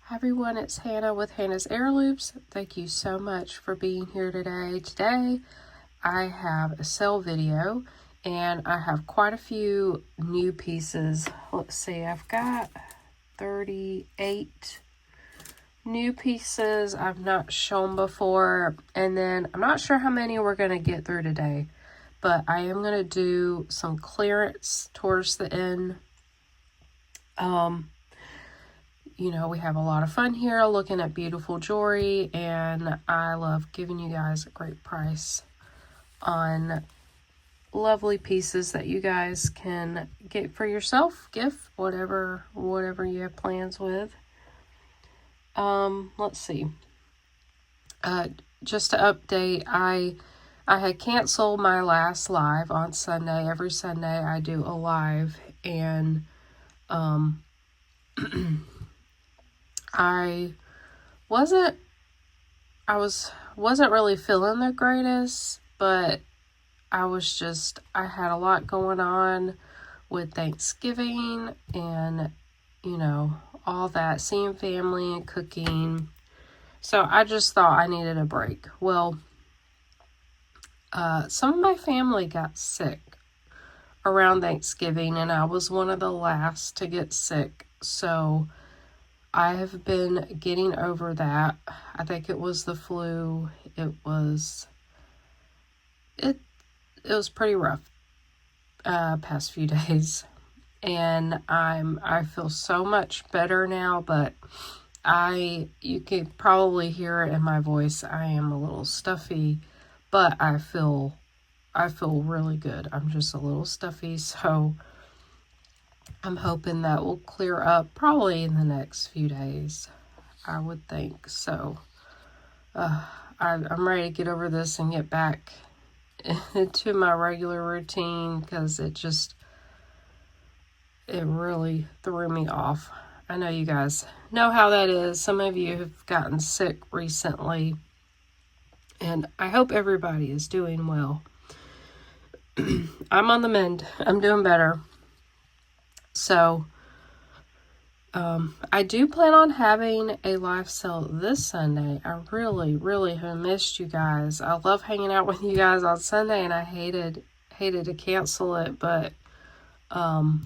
Hi everyone, it's Hannah with Hannah's Heirlooms. Thank you so much for being here today. Today I have a sale video and I have quite a few new pieces. Let's see, I've got 38 new pieces I've not shown before, and then I'm not sure how many we're going to get through today, but I am going to do some clearance towards the end. You know, we have a lot of fun here looking at beautiful jewelry, and I love giving you guys a great price on lovely pieces that you guys can get for yourself, gift, whatever you have plans with. Let's see. Just to update, I had canceled my last live on Sunday. Every Sunday I do a live, and I wasn't really feeling the greatest, but I had a lot going on with Thanksgiving and, you know, all that, seeing family and cooking. So I just thought I needed a break. Well, some of my family got sick around Thanksgiving, and I was one of the last to get sick. So I have been getting over that. I think it was the flu. It was pretty rough past few days, and I feel so much better now, but you can probably hear it in my voice. I am a little stuffy, but I feel really good. I'm just a little stuffy, so I'm hoping that will clear up probably in the next few days, I would think. So I'm ready to get over this and get back into my regular routine, because it really threw me off. I know you guys know how that is. Some of you have gotten sick recently, and I hope everybody is doing well. I'm on the mend. I'm doing better. So, I do plan on having a live sale this Sunday. I really, really have missed you guys. I love hanging out with you guys on Sunday, and I hated to cancel it, but, I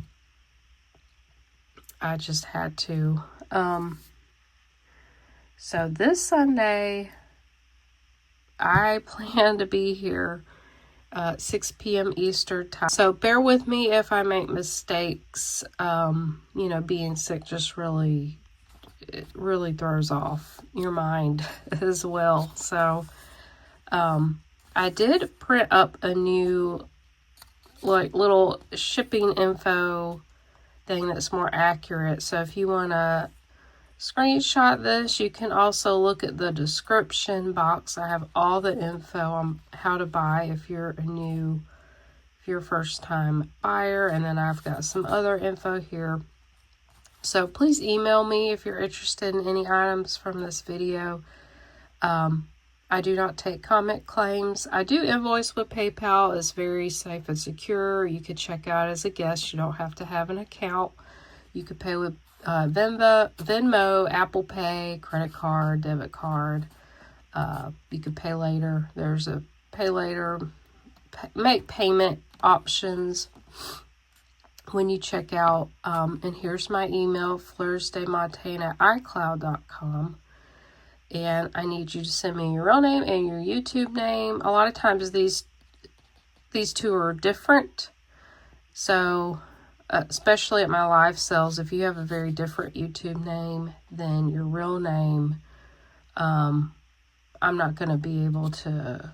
just had to. So this Sunday, I plan to be here 6 p.m. Eastern time. So bear with me if I make mistakes. You know, being sick just really throws off your mind as well. So I did print up a new little shipping info thing that's more accurate. So if you want to screenshot this, you can also look at the description box. I have all the info on how to buy if you're a first time buyer, and then I've got some other info here. So please email me if you're interested in any items from this video. I do not take comment claims. I do invoice with PayPal. It's very safe and secure. You could check out as a guest. You don't have to have an account. You could pay with Venmo, Apple Pay, credit card, debit card. You could pay later. There's a pay later, make payment options when you check out. And here's my email, fleursdemontana@icloud.com. And I need you to send me your real name and your YouTube name. A lot of times these two are different. So especially at my live sales, if you have a very different YouTube name than your real name, I'm not going to be able to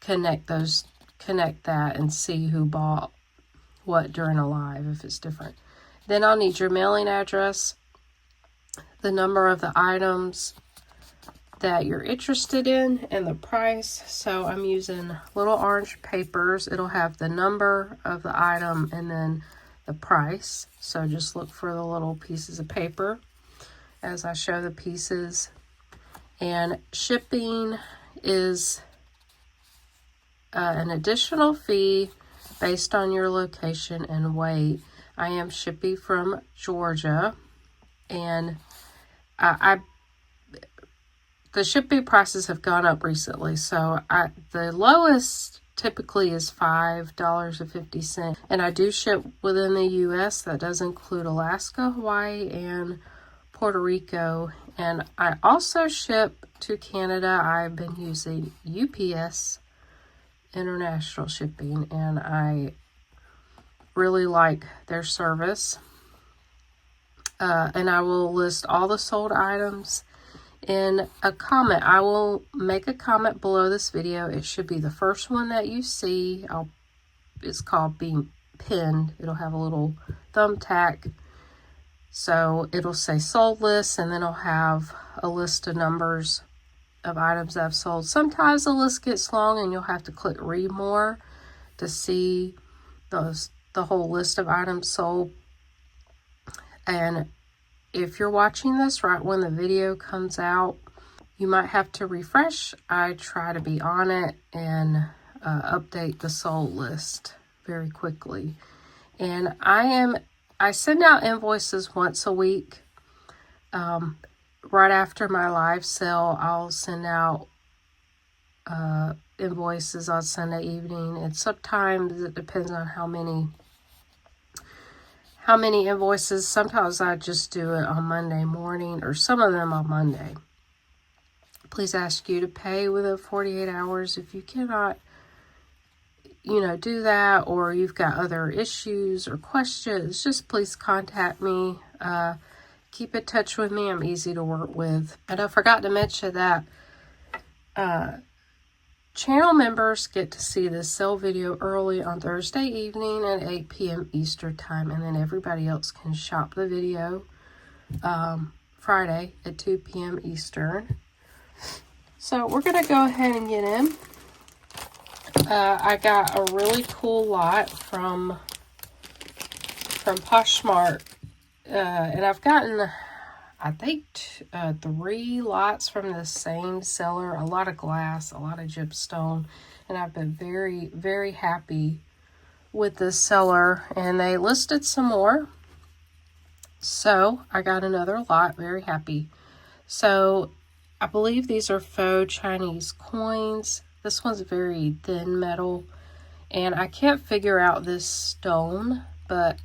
connect that and see who bought what during a live if it's different. Then I'll need your mailing address, the number of the items that you're interested in, and the price. So I'm using little orange papers. It'll have the number of the item and then the price. So just look for the little pieces of paper as I show the pieces. And shipping is an additional fee based on your location and weight. I am shipping from Georgia, and the shipping prices have gone up recently, so the lowest typically is $5.50, and I do ship within the U.S. That does include Alaska, Hawaii, and Puerto Rico, and I also ship to Canada. I've been using UPS International Shipping, and I really like their service. And I will list all the sold items in a comment. I will make a comment below this video. It should be the first one that you see. It's called being pinned. It'll have a little thumbtack. So it'll say sold list, and then it'll have a list of numbers of items I've sold. Sometimes the list gets long and you'll have to click read more to see the whole list of items sold. And if you're watching this right when the video comes out, you might have to refresh. I try to be on it and update the sold list very quickly. And I send out invoices once a week. Right after my live sale, I'll send out invoices on Sunday evening, and sometimes it depends on how many invoices. Sometimes I just do it on Monday morning, or some of them on Monday. Please ask you to pay within 48 hours. If you cannot, do that, or you've got other issues or questions, just please contact me. Keep in touch with me. I'm easy to work with. And I forgot to mention that channel members get to see this sale video early on Thursday evening at 8 p.m. Eastern time, and then everybody else can shop the video Friday at 2 p.m. Eastern. So we're going to go ahead and get in. I got a really cool lot from Poshmark, and I've gotten, I think, 3 lots from the same seller. A lot of glass, a lot of gemstone, and I've been very, very happy with this seller, and they listed some more. So I got another lot, very happy. So I believe these are faux Chinese coins. This one's very thin metal, and I can't figure out this stone, but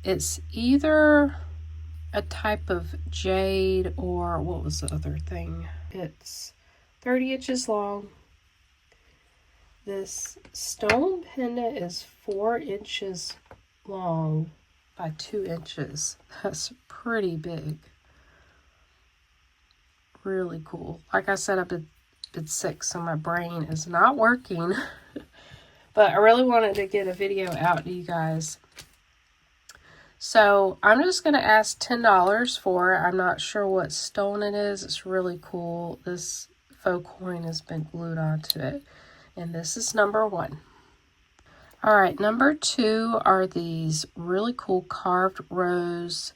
it's either a type of jade, or what was the other thing? It's 30 inches long. This stone pendant is 4 inches long by 2 inches. That's pretty big. Really cool. Like I said, I've been sick, so my brain is not working. But I really wanted to get a video out to you guys. So I'm just going to ask $10 for it. I'm not sure what stone it is. It's really cool. This faux coin has been glued onto it. And this is number 1. All right, number 2 are these really cool carved rose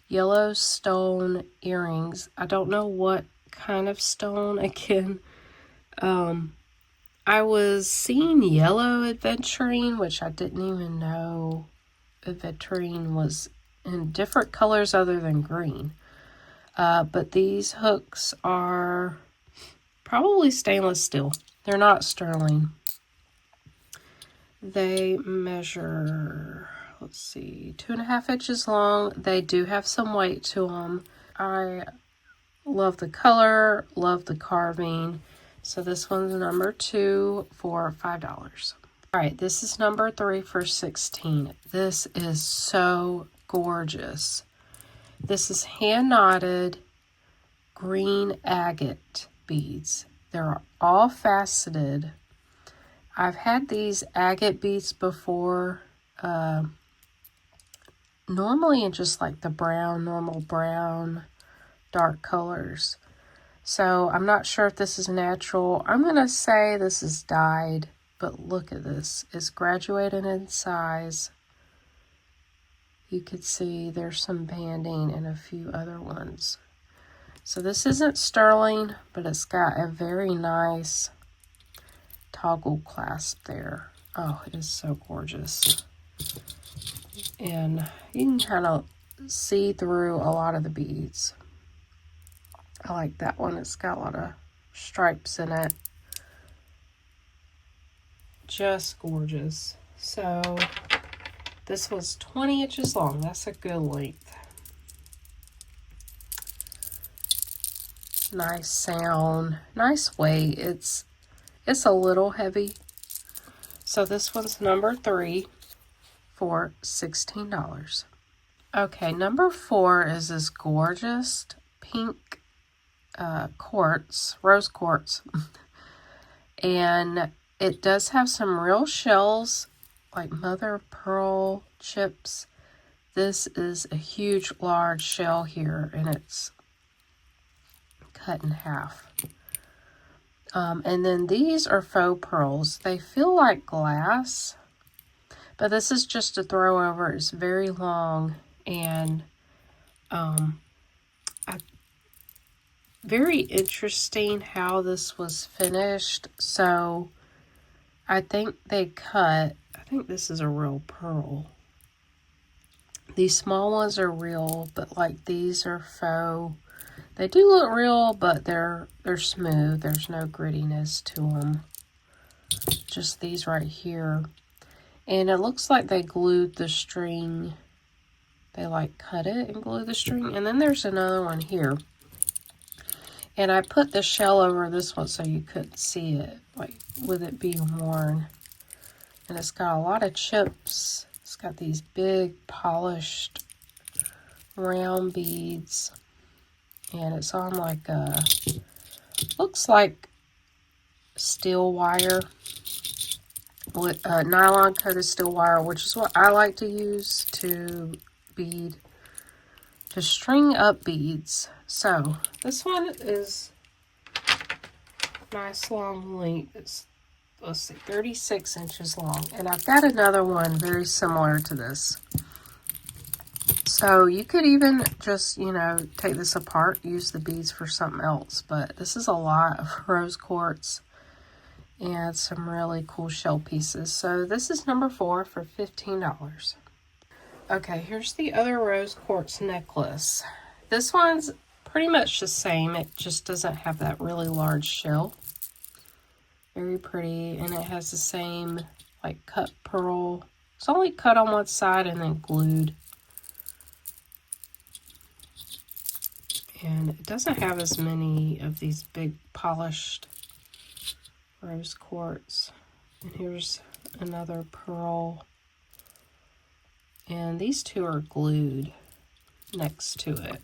yellow stone earrings. I don't know what kind of stone. Again, I was seeing yellow aventurine, which I didn't even know aventurine was in different colors other than green. But these hooks are probably stainless steel. They're not sterling. They measure, let's see, 2.5 inches long. They do have some weight to them. I love the color, love the carving. So this one's number 2 for $5. All right, this is number 3 for $16. This is so gorgeous. This is hand knotted green agate beads. They're all faceted. I've had these agate beads before, normally in just like the brown, normal brown, dark colors. So I'm not sure if this is natural. I'm going to say this is dyed, but look at this. It's graduated in size. You could see there's some banding and a few other ones. So this isn't sterling, but it's got a very nice toggle clasp there. Oh, it is so gorgeous. And you can kind of see through a lot of the beads. I like that one. It's got a lot of stripes in it. Just gorgeous. So this was 20 inches long. That's a good length. Nice sound, nice weight. It's a little heavy. So this one's number 3 for $16. Okay, number 4 is this gorgeous pink quartz, rose quartz. And it does have some real shells, like mother of pearl chips. This is a huge, large shell here, and it's cut in half. And then these are faux pearls. They feel like glass, but this is just a throw over. It's very long, and very interesting how this was finished. So I think they cut, I think this is a real pearl. These small ones are real, but like these are faux. They do look real, but they're smooth. There's no grittiness to them. Just these right here. And it looks like they glued the string. They like cut it and glue the string. And then there's another one here. And I put the shell over this one so you couldn't see it, like with it being worn. And it's got a lot of chips. It's got these big polished round beads. And it's on like a, looks like steel wire, with nylon coated steel wire, which is what I like to use to string up beads. So this one is nice long length. It's, let's see, 36 inches long. And I've got another one very similar to this. So you could even just, you know, take this apart, use the beads for something else. But this is a lot of rose quartz and some really cool shell pieces. So this is number 4 for $15. Okay, here's the other rose quartz necklace. This one's pretty much the same. It just doesn't have that really large shell. Very pretty, and it has the same like cut pearl. It's only cut on one side and then glued. And it doesn't have as many of these big polished rose quartz. And here's another pearl. And these two are glued next to it.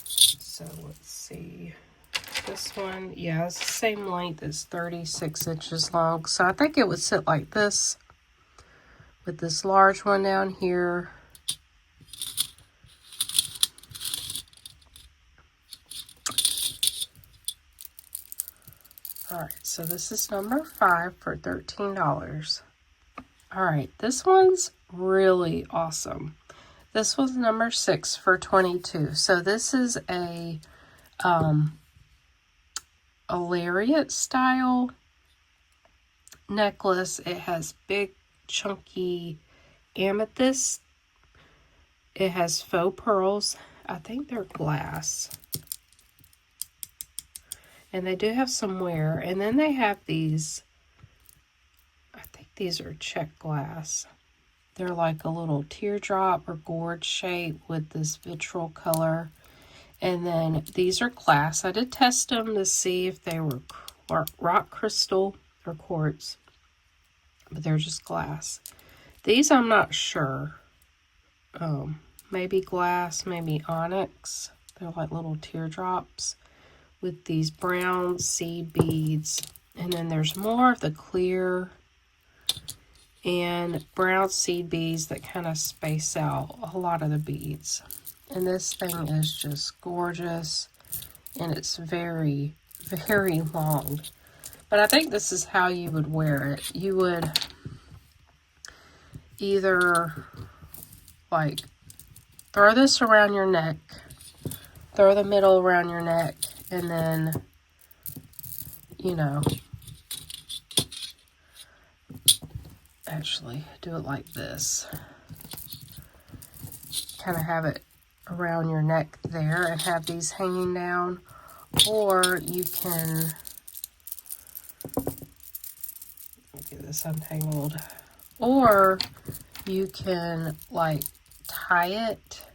So let's see. This one, yeah, it's the same length. It's 36 inches long. So I think it would sit like this with this large one down here. All right, so this is number 5 for $13. All right, this one's really awesome. This was number 6 for $22. So this is a lariat style necklace. It has big chunky amethyst. It has faux pearls. I think they're glass. And they do have some wear. And then they have these, I think these are check glass. They're like a little teardrop or gourd shape with this vitriol color. And then these are glass. I did test them to see if they were rock crystal or quartz. But they're just glass. These I'm not sure. Maybe glass, maybe onyx. They're like little teardrops with these brown seed beads. And then there's more of the clear and brown seed beads that kind of space out a lot of the beads. And this thing is just gorgeous. And it's very, very long. But I think this is how you would wear it. You would either like throw this around your neck, throw the middle around your neck, and then, you know, actually do it like this. Kind of have it around your neck there and have these hanging down, or you can get this untangled, or you can like tie it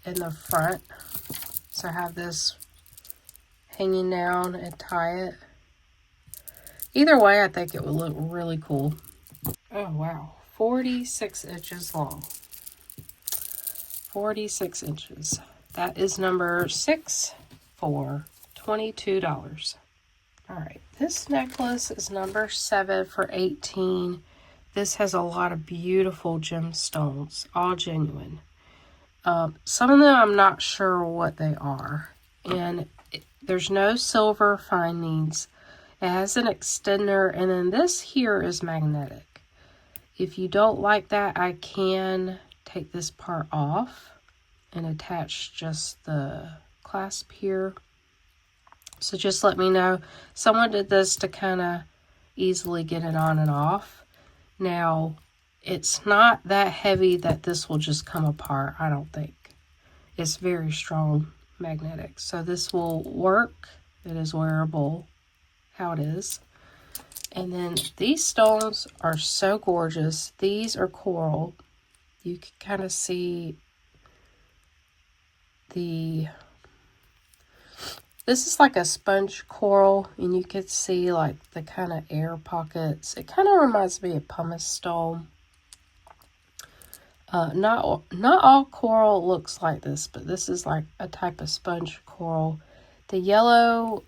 in the front. So have this hanging down and tie it. Either way, I think it would look really cool. Oh wow, 46 inches long. 46 inches. That is number 6 for $22. All right, this necklace is number 7 for $18. This has a lot of beautiful gemstones, all genuine. Some of them I'm not sure what they are, and there's no silver findings. It has an extender, and then this here is magnetic. If you don't like that, I can take this part off and attach just the clasp here. So just let me know. Someone did this to kind of easily get it on and off. Now, it's not that heavy that this will just come apart, I don't think. It's very strong magnetic. So this will work. It is wearable how it is. And then these stones are so gorgeous. These are coral. You can kind of see this is like a sponge coral, and you could see like the kind of air pockets. It kind of reminds me of pumice stone. Not all coral looks like this, but this is like a type of sponge coral. The yellow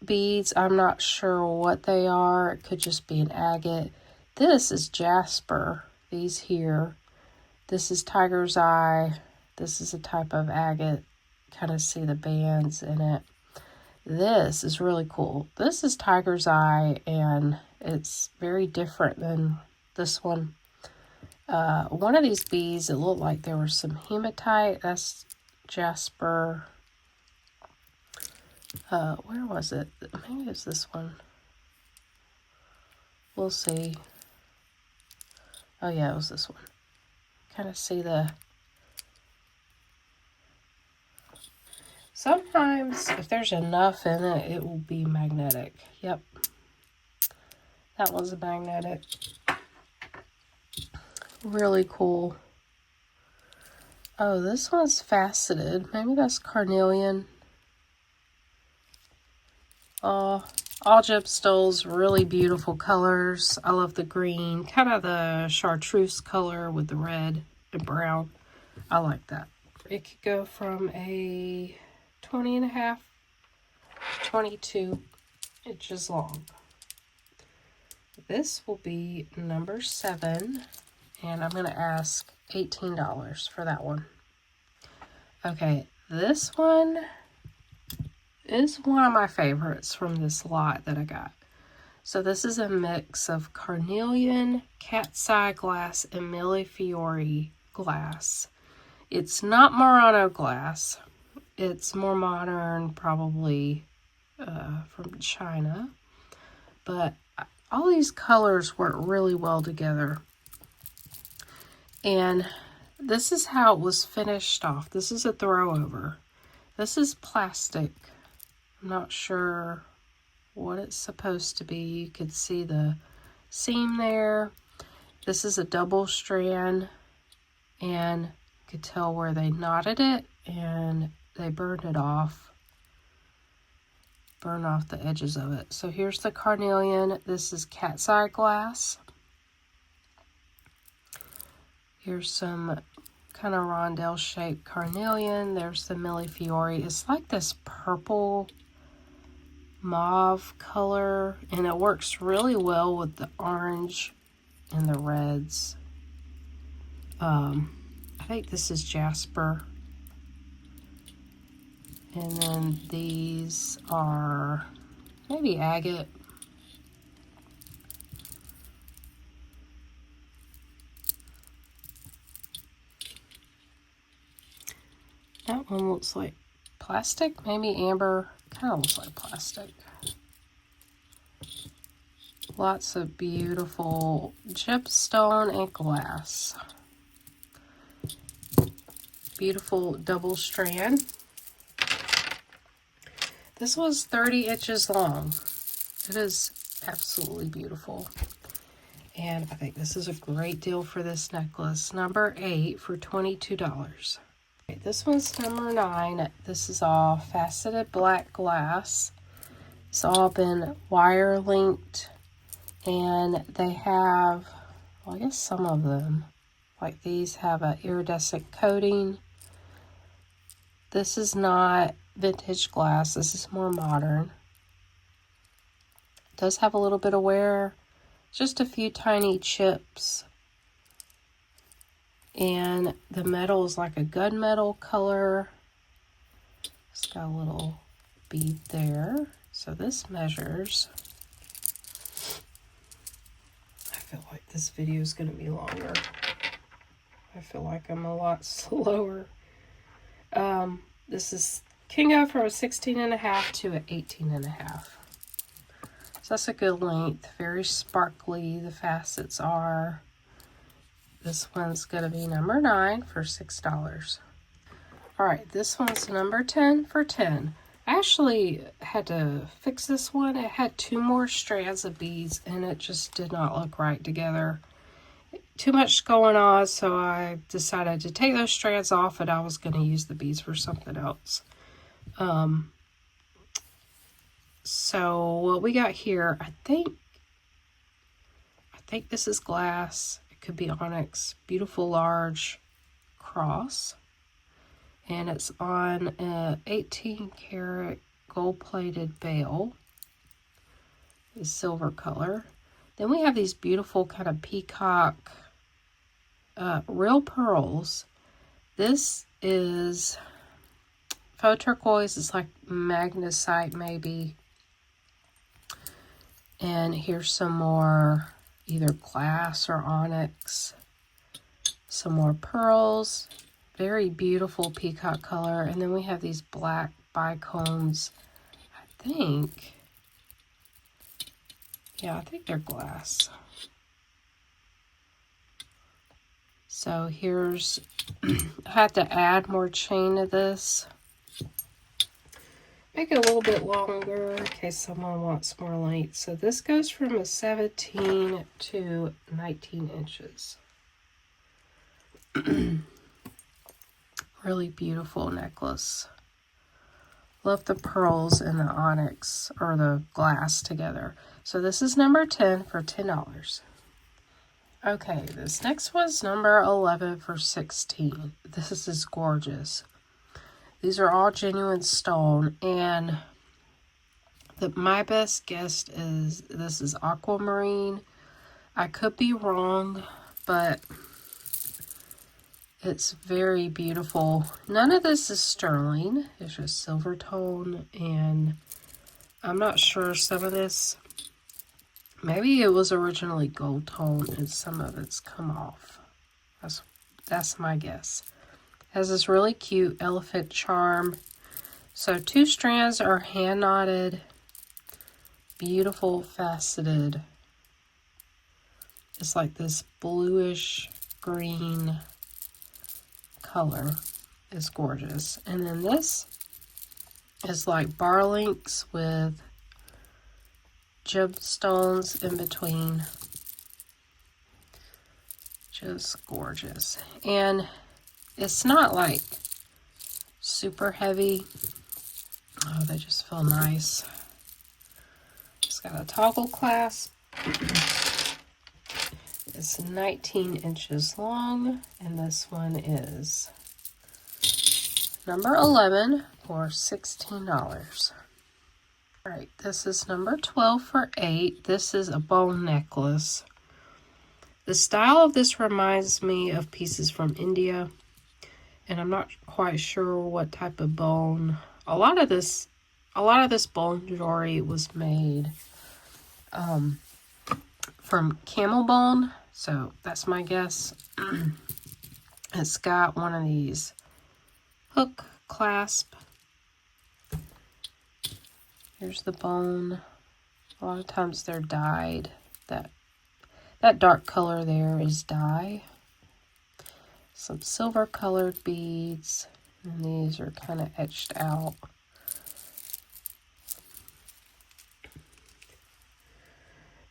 beads, I'm not sure what they are. It could just be an agate. This is jasper, these here. This is tiger's eye. This is a type of agate. Kind of see the bands in it. This is really cool. This is tiger's eye, and it's very different than this one. One of these beads, it looked like there was some hematite. That's jasper. Where was it? Maybe it's this one. We'll see. Oh yeah, it was this one. Kind of see the... Sometimes, if there's enough in it, it will be magnetic. Yep. That one's a magnetic. Really cool. Oh, this one's faceted. Maybe that's carnelian. All gemstones, really beautiful colors. I love the green, kind of the chartreuse color with the red and brown. I like that. It could go from a 20.5 to 22 inches long. This will be number 7, and I'm going to ask $18 for that one. Okay, this one is one of my favorites from this lot that I got. So this is a mix of carnelian, cat's eye glass, and millefiori glass. It's not Murano glass. It's more modern, probably from China. But all these colors work really well together. And this is how it was finished off. This is a throw over. This is plastic. I'm not sure what it's supposed to be. You could see the seam there. This is a double strand, and you could tell where they knotted it and they burned it off. Burn off the edges of it. So here's the carnelian. This is cat's eye glass. Here's some kind of rondelle shaped carnelian. There's the millefiori. It's like this purple mauve color, and it works really well with the orange and the reds. I think this is jasper. And then these are maybe agate. That one looks like plastic, maybe amber. Kind of looks like plastic. Lots of beautiful gemstone and glass. beautiful double strand. This was 30 inches long. It is absolutely beautiful. And I think this is a great deal for this necklace. Number 8 for $22. Okay, this one's number 9. This is all faceted black glass. It's all been wire linked. And they have, well, I guess some of them, like these, have an iridescent coating. This is not vintage glass. This is more modern. It does have a little bit of wear. Just a few tiny chips. And the metal is like a gunmetal color. It's got a little bead there. So this measures. I feel like this video is going to be longer. I feel like I'm a lot slower. This can go from a 16.5 to an 18.5. So that's a good length. Very sparkly, the facets are. This one's going to be number 9 for $6. Alright, this one's number 10 for $10. I actually had to fix this one. It had 2 more strands of beads and it just did not look right together. Too much going on, so I decided to take those strands off and I was going to use the beads for something else. So what we got here, I think this is glass. It could be onyx. Beautiful large cross. And it's on an 18 karat gold plated bail. It's silver color. Then we have these beautiful kind of peacock real pearls. This is faux turquoise. It's like magnesite maybe. And here's some more either glass or onyx. Some more pearls. Very beautiful peacock color. And then we have these black bicones. I think they're glass. So here's, I had to add more chain to this. Make it a little bit longer in case someone wants more length. So this goes from a 17 to 19 inches. Really beautiful necklace. Love the pearls and the onyx or the glass together. So this is number 10 for $10. Okay, this next one's number 11 for $16. This is gorgeous. These are all genuine stone, and my best guess is this is aquamarine. I could be wrong, but it's very beautiful. None of this is sterling. It's just silver tone, and I'm not sure some of this, maybe it was originally gold tone and some of it's come off. That's my guess. Has this really cute elephant charm. So 2 strands are hand knotted. Beautiful faceted. It's like this bluish green color. Is gorgeous. And then this is like bar links with gemstones in between. Just gorgeous. And it's not like super heavy. Oh, they just feel nice. It's got a toggle clasp. It's 19 inches long, and this one is number 11 for $16. All right, this is number 12 for $8. This is a bone necklace. The style of this reminds me of pieces from India, and I'm not quite sure what type of bone. A lot of this bone jewelry was made from camel bone, so that's my guess. It's got one of these hook clasp. Here's the bone. A lot of times they're dyed. That dark color there is dye. some silver colored beads, and these are kind of etched out.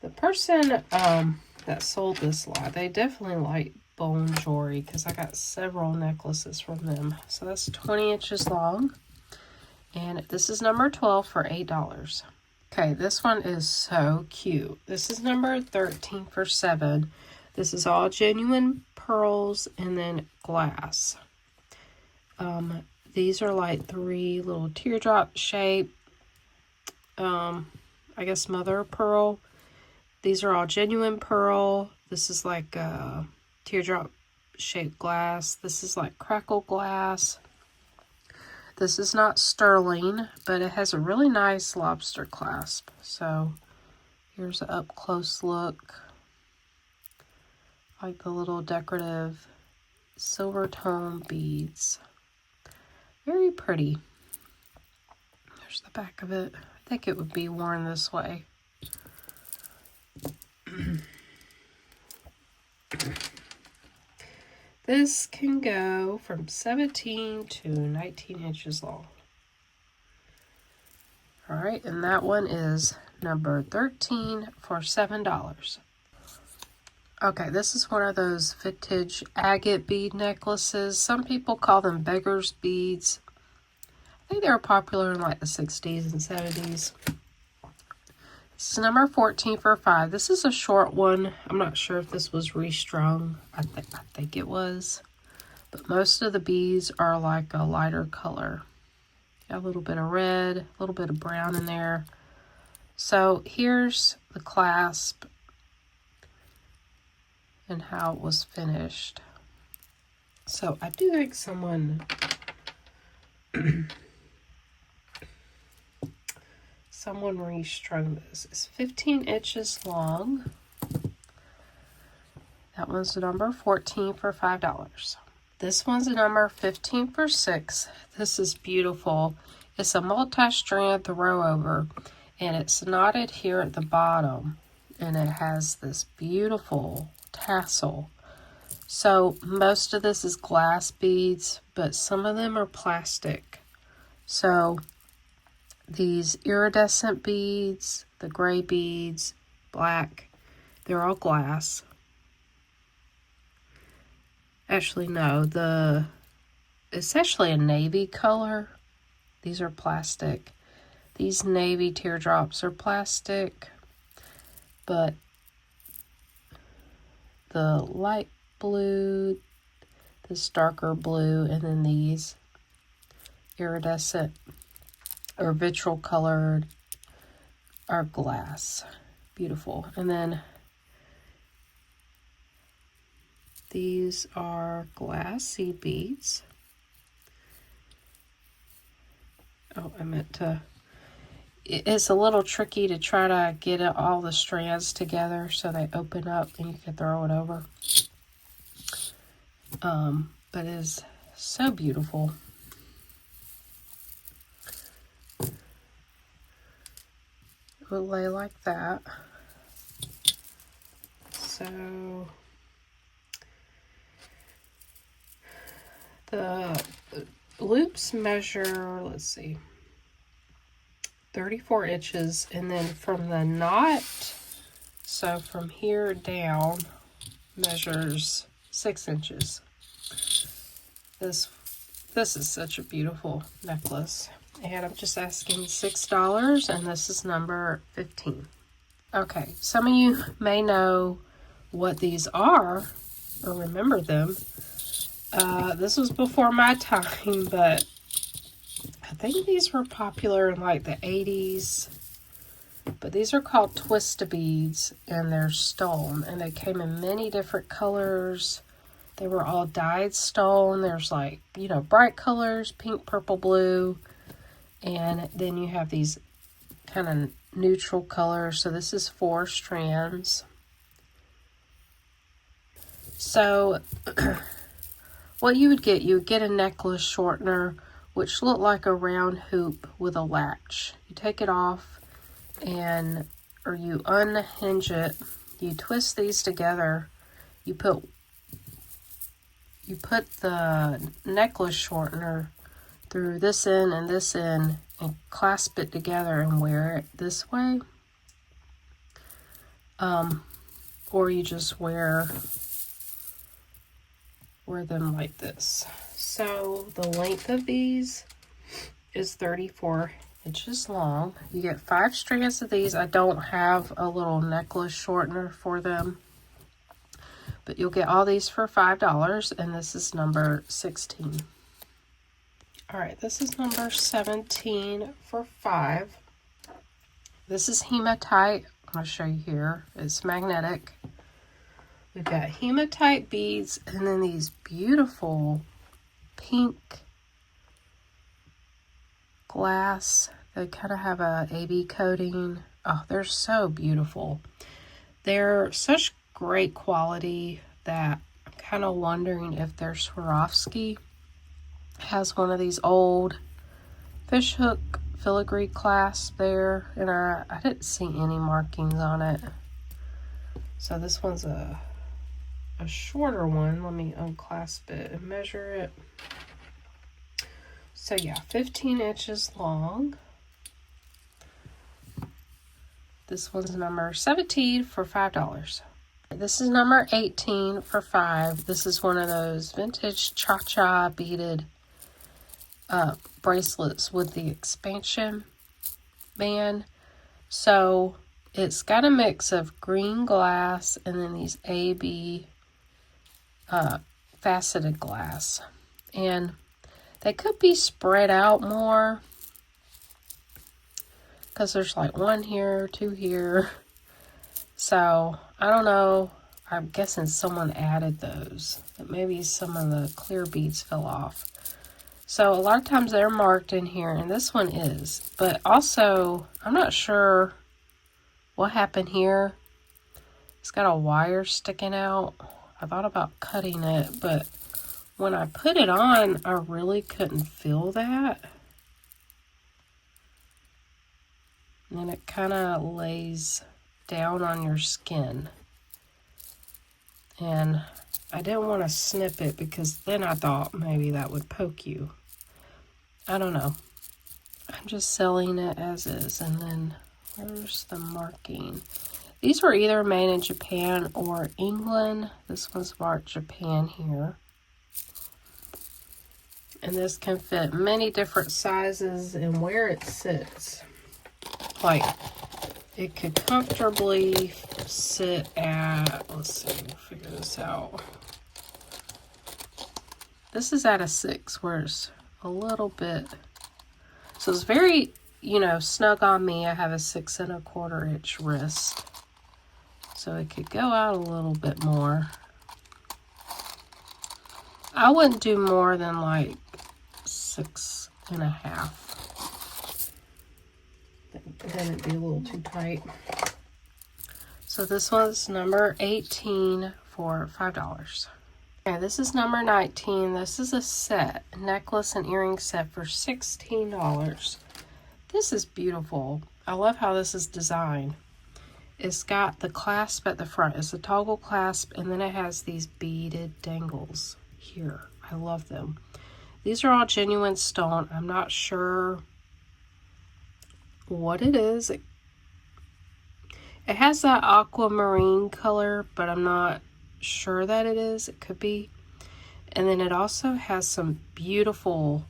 The person that sold this lot, they definitely like bone jewelry because I got several necklaces from them. So that's 20 inches long, and this is number 12 for $8. Okay, this one is so cute. This is number 13 for $7. This is all genuine pearls and then glass. These are like 3 little teardrop shape, I guess mother of pearl. These are all genuine pearl. This is like teardrop shaped glass. This is like crackle glass. This is not sterling, but it has a really nice lobster clasp. So here's an up close look. Like the little decorative silver tone beads. Very pretty. There's the back of it. I think it would be worn this way. This can go from 17 to 19 inches long. Alright, and that one is number 13 for $7. Okay, this is one of those vintage agate bead necklaces. Some people call them beggar's beads. I think they were popular in like the 60s and 70s. This is number 14 for $5. This is a short one. I'm not sure if this was restrung. I think it was. But most of the beads are like a lighter color. Got a little bit of red, a little bit of brown in there. So here's the clasp and how it was finished. So I do think someone restrung this. It's 15 inches long. That one's the number 14 for $5. This one's the number 15 for $6. This is beautiful. It's a multi-strand throw over, and it's knotted here at the bottom, and it has this beautiful tassel. So most of this is glass beads, but some of them are plastic. So these iridescent beads, the gray beads, black, they're all glass. Actually, no, it's actually a navy color. These are plastic. These navy teardrops are plastic, but the light blue, this darker blue, and then these iridescent or vitriol colored are glass. Beautiful. And then these are glassy beads. Oh, I meant to... It's a little tricky to try to get all the strands together so they open up and you can throw it over. But it is so beautiful. It will lay like that. So the loops measure, let's see, 34 inches, and then from the knot, so from here down, measures 6 inches. This is such a beautiful necklace, and I'm just asking $6, and this is number 15. Okay, some of you may know what these are or remember them. This was before my time, but I think these were popular in like the 80s. But these are called twist beads, and they're stone, and they came in many different colors. They were all dyed stone. There's like, you know, bright colors, pink, purple, blue, and then you have these kind of neutral colors. So this is 4 strands. So what you would get a necklace shortener, which looked like a round hoop with a latch. You take it off, or you unhinge it, you twist these together, you put you put the necklace shortener through this end and this end and clasp it together and wear it this way. Or you just wear them like this. So the length of these is 34 inches long. You get 5 strands of these. I don't have a little necklace shortener for them, but you'll get all these for $5, and this is number 16. All right, this is number 17 for $5. This is hematite. I'll show you here. It's magnetic. We've got hematite beads and then these beautiful pink glass. They kind of have a AB coating. Oh, they're so beautiful. They're such great quality that I'm kind of wondering if their Swarovski has one of these old fishhook filigree clasp there, and I didn't see any markings on it. So this one's a shorter one. Let me unclasp it and measure it. So yeah, 15 inches long. This one's number 17 for $5. This is number 18 for $5. This is one of those vintage cha-cha beaded bracelets with the expansion band. So it's got a mix of green glass and then these AB faceted glass, and they could be spread out more because there's like 1 here, 2 here. So I don't know, I'm guessing someone added those, but maybe some of the clear beads fell off. So a lot of times they're marked in here, and this one is. But also, I'm not sure what happened here. It's got a wire sticking out. I thought about cutting it, but when I put it on, I really couldn't feel that. And then it kind of lays down on your skin. And I didn't want to snip it because then I thought maybe that would poke you. I don't know. I'm just selling it as is. And then where's the marking? These were either made in Japan or England. This one's marked Japan here. And this can fit many different sizes and where it sits. Like, it could comfortably sit at, let's see, we'll figure this out. This is at a 6, where it's a little bit, so it's very, snug on me. I have a 6 1/4 inch wrist, so it could go out a little bit more. I wouldn't do more than like 6 1/2. Then it'd be a little too tight. So this one's number 18 for $5. Okay, this is number 19. This is a set, a necklace and earring set for $16. This is beautiful. I love how this is designed. It's got the clasp at the front. It's a toggle clasp, and then it has these beaded dangles here. I love them. These are all genuine stone. I'm not sure what it is. It has that aquamarine color, but I'm not sure that it is. It could be. And then it also has some beautiful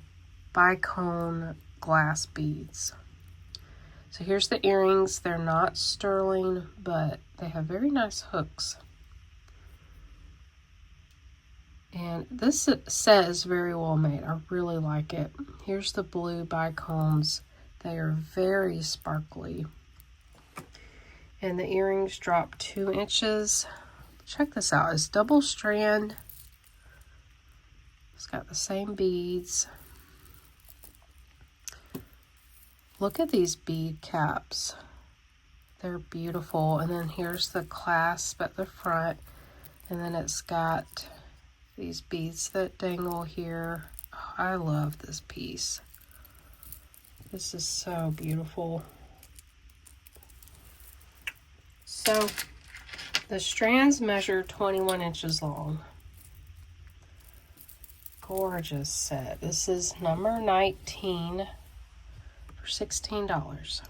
bicone glass beads. So here's the earrings. They're not sterling, but they have very nice hooks. And this set is very well made. I really like it. Here's the blue bicones. They are very sparkly. And the earrings drop 2 inches. Check this out. It's double strand. It's got the same beads. Look at these bead caps. They're beautiful. And then here's the clasp at the front. And then it's got these beads that dangle here. Oh, I love this piece. This is so beautiful. So the strands measure 21 inches long. gorgeous set. This is number 19 for $16.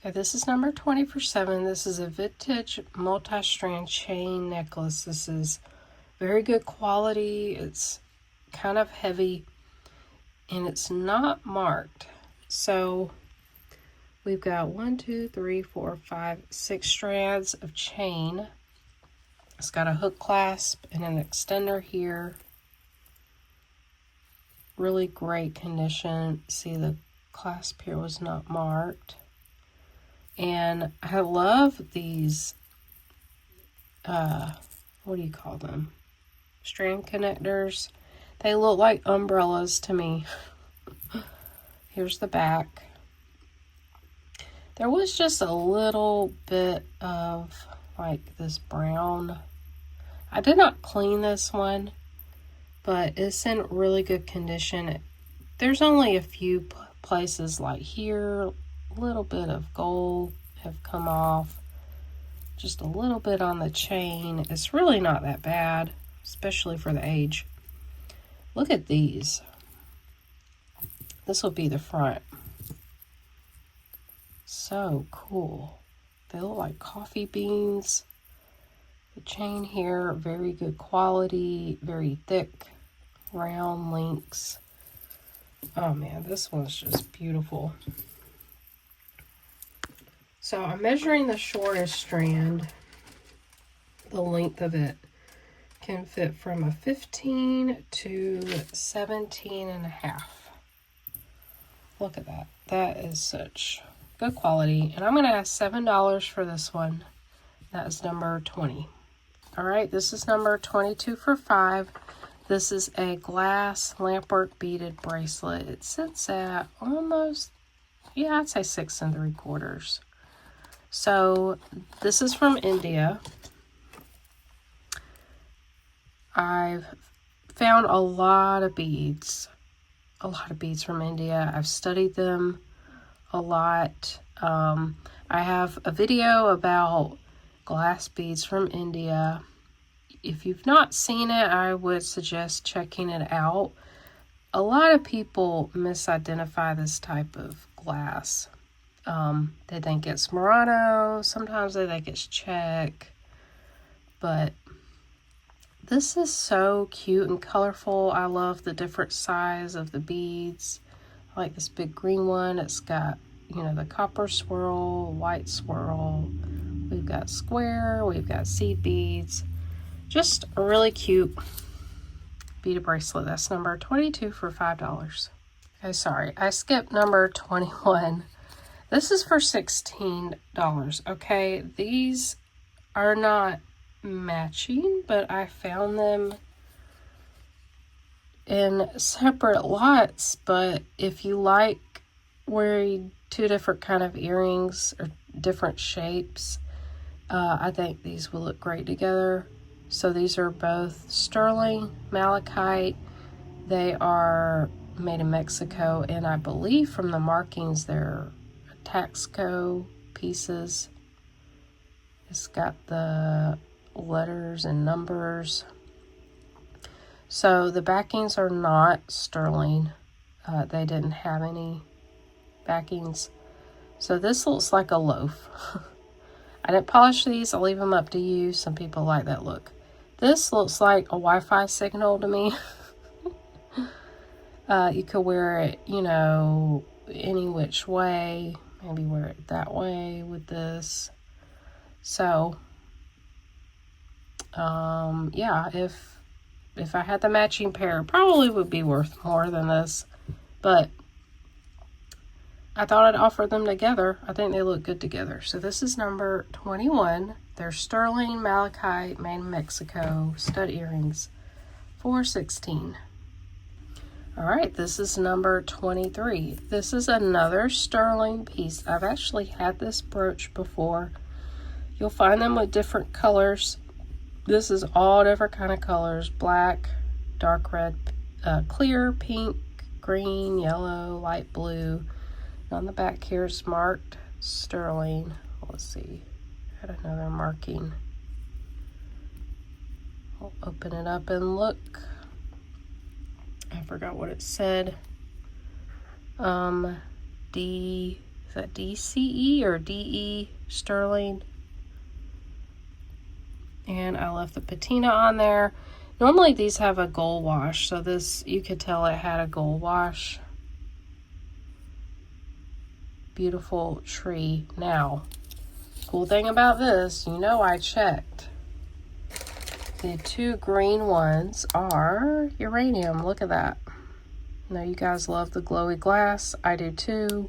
Okay, this is number 20 for $7. This is a vintage multi-strand chain necklace. This is very good quality. It's kind of heavy and it's not marked. So we've got 1, 2, 3, 4, 5, 6 strands of chain. It's got a hook clasp and an extender here. Really great condition. See, the clasp here was not marked. And I love these, what do you call them? Strand connectors. They look like umbrellas to me. Here's the back. There was just a little bit of like this brown. I did not clean this one, but it's in really good condition. There's only a few places like here, a little bit of gold have come off, just a little bit on the chain. It's really not that bad, especially for the age. Look at these. This will be the front. So cool. They look like coffee beans. The chain here, very good quality, very thick, round links. Oh man, this one's just beautiful. So I'm measuring the shortest strand. The length of it can fit from a 15 to 17 and a half. Look at that. That is such good quality. And I'm going to ask $7 for this one. That is number 20. All right, this is number 22 for $5. This is a glass lampwork beaded bracelet. It sits at almost, yeah, I'd say 6 3/4. So this is from India. I've found a lot of beads from India. I've studied them a lot. I have a video about glass beads from India. If you've not seen it, I would suggest checking it out. A lot of people misidentify this type of glass. They think it's Murano, sometimes they think it's Czech, but this is so cute and colorful. I love the different size of the beads. I like this big green one. It's got, you know, the copper swirl, white swirl. We've got square, we've got seed beads. Just a really cute beaded bracelet. That's number 22 for $5. Okay, sorry, I skipped number 21. This is for $16. Okay, these are not matching, but I found them in separate lots. But if you like wearing two different kind of earrings or different shapes, I think these will look great together. So these are both sterling malachite. They are made in Mexico, and I believe from the markings they're Taxco pieces. It's got the letters and numbers. So the backings are not sterling. They didn't have any backings. So this looks like a loaf. I didn't polish these. I'll leave them up to you. Some people like that look. This looks like a Wi-Fi signal to me. You could wear it, you know, any which way. Maybe wear it that way with this. So, yeah, if I had the matching pair, it probably would be worth more than this. But I thought I'd offer them together. I think they look good together. So this is number 21. They're sterling malachite made in Mexico stud earrings for $16. All right, this is number 23. This is another sterling piece. I've actually had this brooch before. You'll find them with different colors. This is all different kind of colors: black, dark red, clear, pink, green, yellow, light blue. And on the back here it's marked sterling. Let's see, I had another marking. I'll open it up and look. I forgot what it said. Is that DCE or DE sterling? And I left the patina on there. Normally these have a gold wash, so this, you could tell it had a gold wash. Beautiful tree. Now, cool thing about this, you know I checked. The two green ones are uranium. Look at that. I know you guys love the glowy glass. I do too.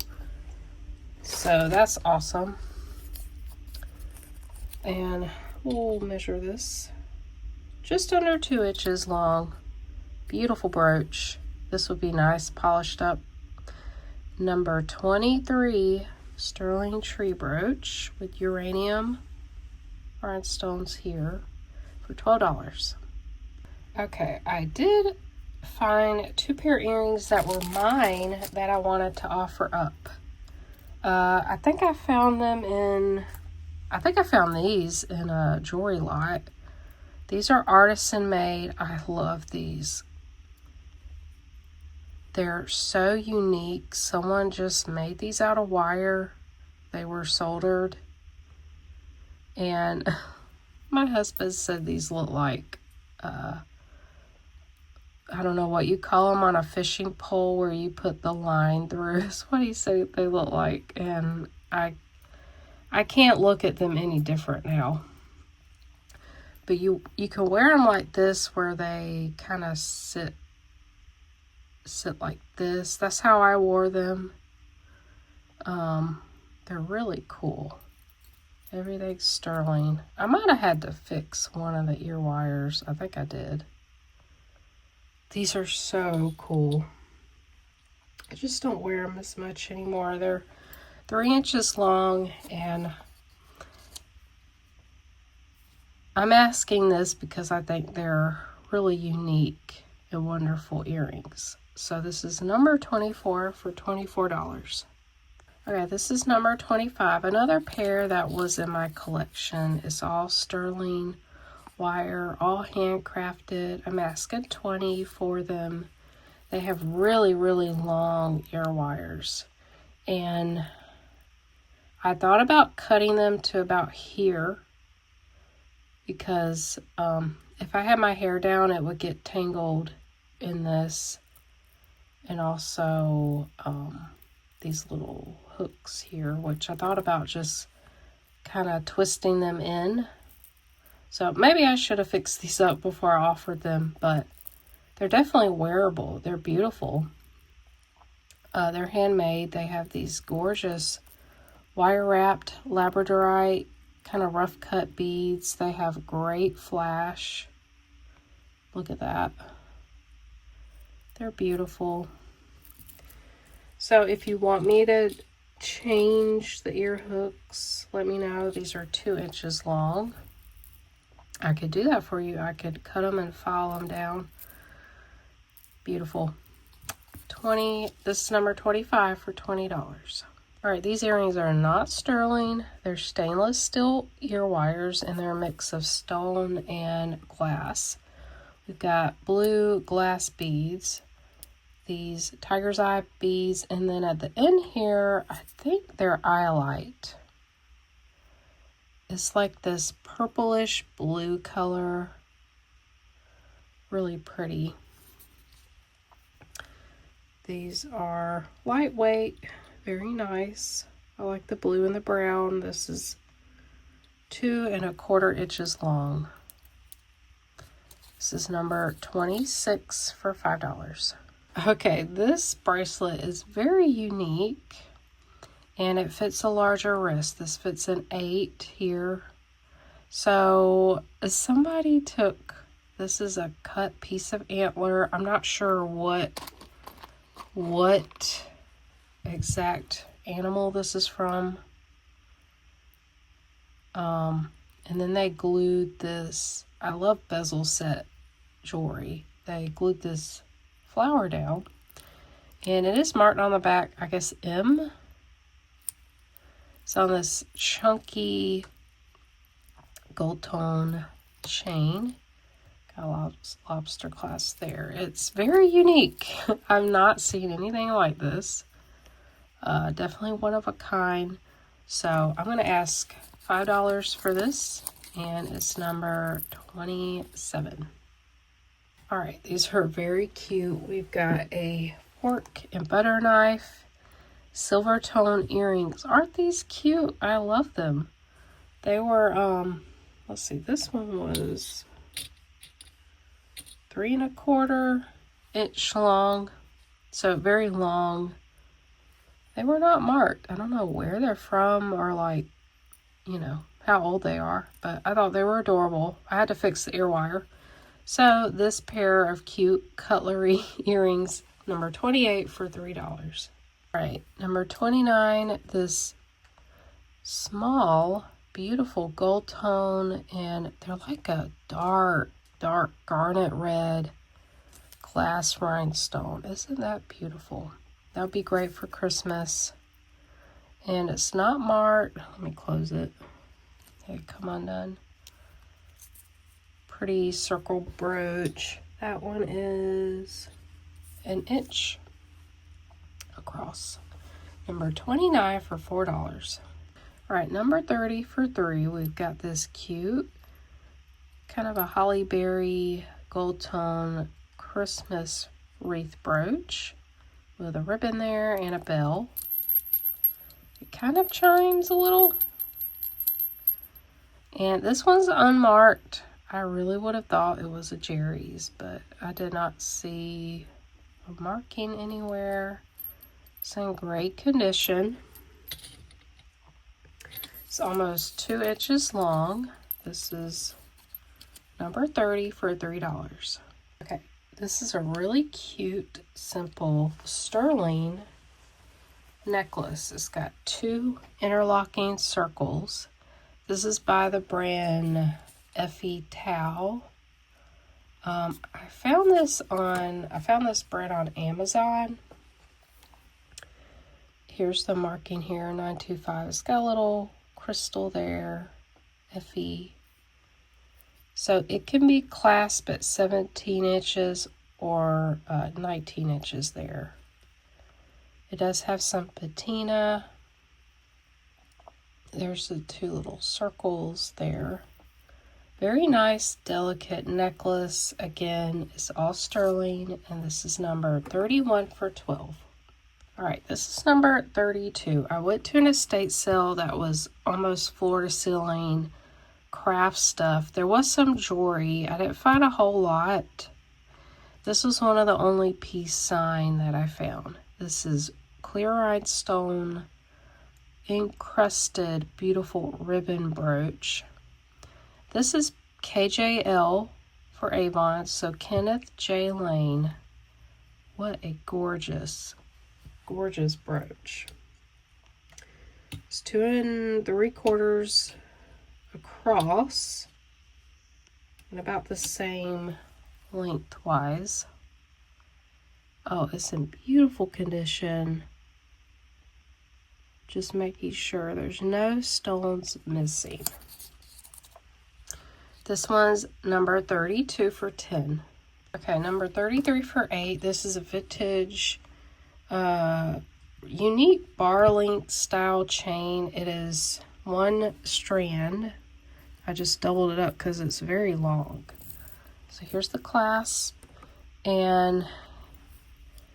So that's awesome. And we'll measure this. Just under 2 inches long. Beautiful brooch. This would be nice, polished up. Number 23 sterling tree brooch with uranium rhinestones here for $12. Okay, I did find 2 pair of earrings that were mine that I wanted to offer up. I think I found these in a jewelry lot. These are artisan made. I love these. They're so unique. Someone just made these out of wire. They were soldered. And my husband said these look like, I don't know what you call them on a fishing pole where you put the line through. That's what he said they look like. And I can't look at them any different now. But you can wear them like this where they kind of sit like this. That's how I wore them. They're really cool. Everything's sterling. I might have had to fix one of the ear wires. I think I did. These are so cool. I just don't wear them as much anymore. They're 3 inches long, and I'm asking this because I think they're really unique and wonderful earrings. So this is number 24 for $24. Okay, this is number 25. Another pair that was in my collection. Is all sterling wire, all handcrafted. I'm asking $20 for them. They have really, really long ear wires. And I thought about cutting them to about here because if I had my hair down, it would get tangled in this. And also these little hooks here, which I thought about just kind of twisting them in. So maybe I should have fixed these up before I offered them, but they're definitely wearable. They're beautiful. They're handmade. They have these gorgeous wire-wrapped labradorite, kind of rough-cut beads. They have great flash. Look at that. They're beautiful. So if you want me to change the ear hooks, let me know. These are 2 inches long. I could do that for you. I could cut them and file them down. Beautiful. This is number 25 for $20. All right, these earrings are not sterling. They're stainless steel ear wires, and they're a mix of stone and glass. We've got blue glass beads, these tiger's eye beads, and then at the end here, I think they're iolite. It's like this purplish blue color. Really pretty. These are lightweight, very nice. I like the blue and the brown. This is 2 1/4 inches long. This is number 26 for $5. Okay, this bracelet is very unique, and it fits a larger wrist. This fits an 8 here. So somebody took, this is a cut piece of antler. I'm not sure what exact animal this is from. And then they glued this. I love bezel set jewelry. They glued this flower down, and it is marked on the back, I guess, M. It's on this chunky gold tone chain. Got a lobster clasp there. It's very unique. I've not seen anything like this. Definitely one of a kind. So I'm going to ask $5 for this, and it's number 27. All right, these are very cute. We've got a fork and butter knife, silver tone earrings. Aren't these cute? I love them. They were, let's see, this one was 3 1/4 inch long, so very long. They were not marked. I don't know where they're from or like, you know, how old they are, but I thought they were adorable. I had to fix the ear wire. So this pair of cute cutlery earrings, number 28 for $3. All right, number 29, this small, beautiful gold tone, and they're like a dark garnet red glass rhinestone. Isn't that beautiful? That would be great for Christmas. And it's not marked. Let me close it. Okay, come undone. Pretty circle brooch. That one is an inch across. Number 29 for $4. All right, number 30 for $3. We've got this cute, kind of a holly berry gold tone Christmas wreath brooch with a ribbon there and a bell. It kind of chimes a little. And this one's unmarked. I really would have thought it was a Jerry's, but I did not see a marking anywhere. It's in great condition. It's almost 2 inches long. This is number 30 for $3. Okay, this is a really cute, simple sterling necklace. It's got 2 interlocking circles. This is by the brand Effie Tao. I found this brand on Amazon. Here's the marking here, 925. It's got a little crystal there, Effie. So it can be clasped at 17 inches or 19 inches there. It does have some patina. There's the 2 little circles there. Very nice, delicate necklace. Again, it's all sterling, and this is number 31 for $12. All right, this is number 32. I went to an estate sale that was almost floor to ceiling craft stuff. There was some jewelry. I didn't find a whole lot. This was one of the only peace sign that I found. This is clear rhinestone encrusted beautiful ribbon brooch. This is KJL for Avon, so Kenneth J. Lane. What a gorgeous brooch. It's 2 3/4 across and about the same lengthwise. Oh, it's in beautiful condition. Just making sure there's no stones missing. This one's number 32 for $10. Okay, number 33 for $8. This is a vintage, unique bar link style chain. It is 1 strand. I just doubled it up because it's very long. So here's the clasp, and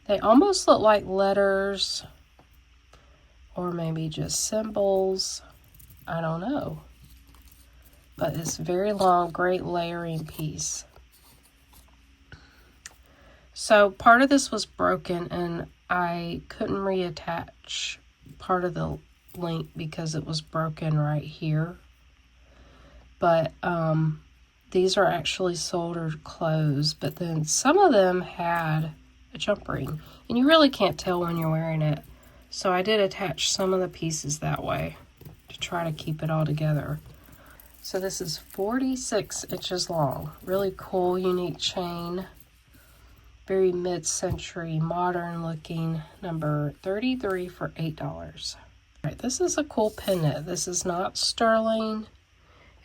they almost look like letters or maybe just symbols. I don't know. But it's very long, great layering piece. So part of this was broken, and I couldn't reattach part of the link because it was broken right here. But these are actually soldered closed, but then some of them had a jump ring, and you really can't tell when you're wearing it. So I did attach some of the pieces that way to try to keep it all together. So this is 46 inches long. Really cool, unique chain. Very mid-century, modern looking. Number 33 for $8. All right, this is a cool pendant. This is not sterling.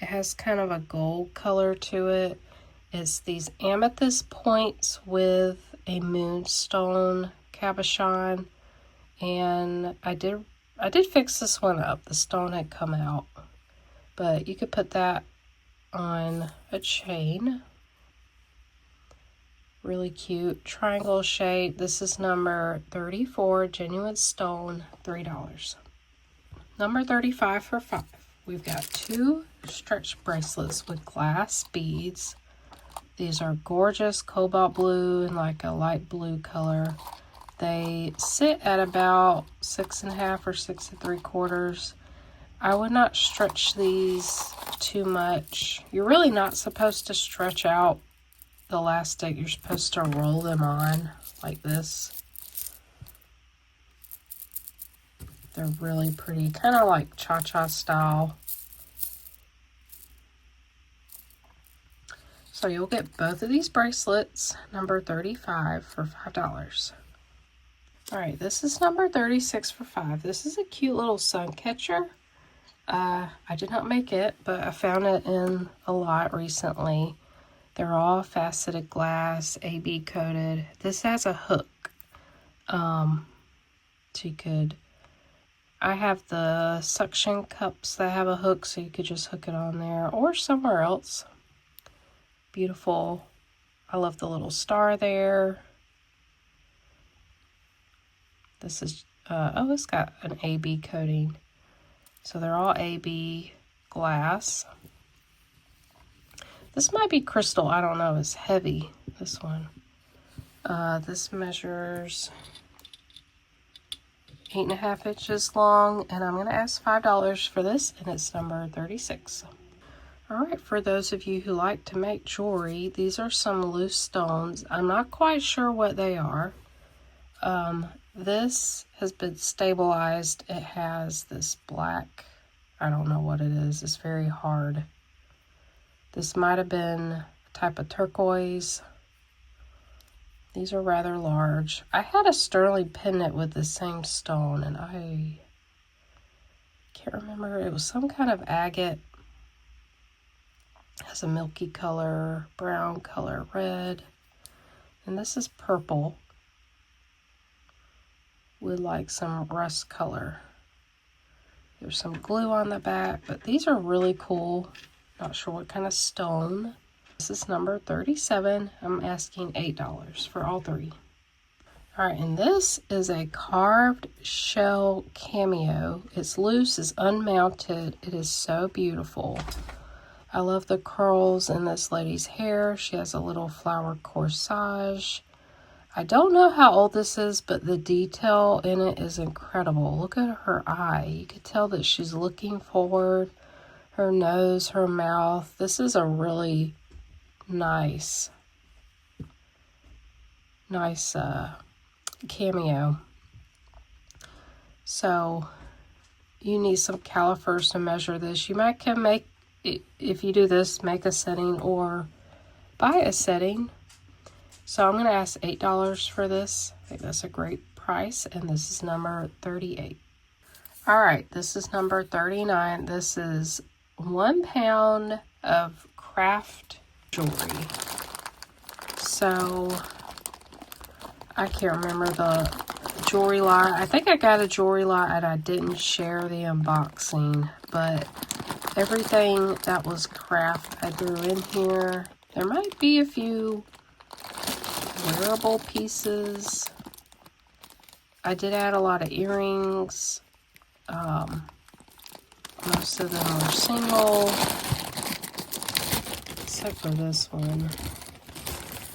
It has kind of a gold color to it. It's these amethyst points with a moonstone cabochon, and I did fix this one up. The stone had come out, but you could put that on a chain. Really cute triangle shape. This is number 34, genuine stone, $3. Number 35 for $5. We've got 2 stretch bracelets with glass beads. These are gorgeous cobalt blue and like a light blue color. They sit at about 6.5 or 6 3/4. I would not stretch these too much. You're really not supposed to stretch out the elastic. You're supposed to roll them on like this. They're really pretty, kind of like cha-cha style. So you'll get both of these bracelets, number 35 for $5. All right, this is number 36 for $5. This is a cute little sun catcher. I did not make it, but I found it in a lot recently. They're all faceted glass, AB coated. This has a hook. So you could, I have the suction cups that have a hook, so you could just hook it on there or somewhere else. Beautiful. I love the little star there. This is, oh, it's got an AB coating. So they're all AB glass. This might be crystal. I don't know. It's heavy, this one. This measures 8.5 inches long, and I'm going to ask $5 for this, and it's number 36. All right, for those of you who like to make jewelry, these are some loose stones. I'm not quite sure what they are. This has been stabilized. It has this black, I don't know what it is. It's very hard. This might have been a type of turquoise. These are rather large. I had a sterling pendant with the same stone, and I can't remember. It was some kind of agate. It has a milky color, brown color, red. And this is purple with like some rust color. There's some glue on the back, but these are really cool. Not sure what kind of stone. This is number 37. I'm asking $8 for all 3. All right, and this is a carved shell cameo. It's loose, it's unmounted. It is so beautiful. I love the curls in this lady's hair. She has a little flower corsage. I don't know how old this is, but the detail in it is incredible. Look at her eye. You could tell that she's looking forward. Her nose, her mouth. This is a really nice cameo. So you need some calipers to measure this. You might can make, if you do this, make a setting or buy a setting. So I'm going to ask $8 for this. I think that's a great price, and this is number 38. All right, this is number 39. This is 1 pound of craft jewelry. So I can't remember the jewelry lot. I think I got a jewelry lot and I didn't share the unboxing, but everything that was craft I threw in here. There might be a few wearable pieces. I did add a lot of earrings. Most of them are single, except for this one.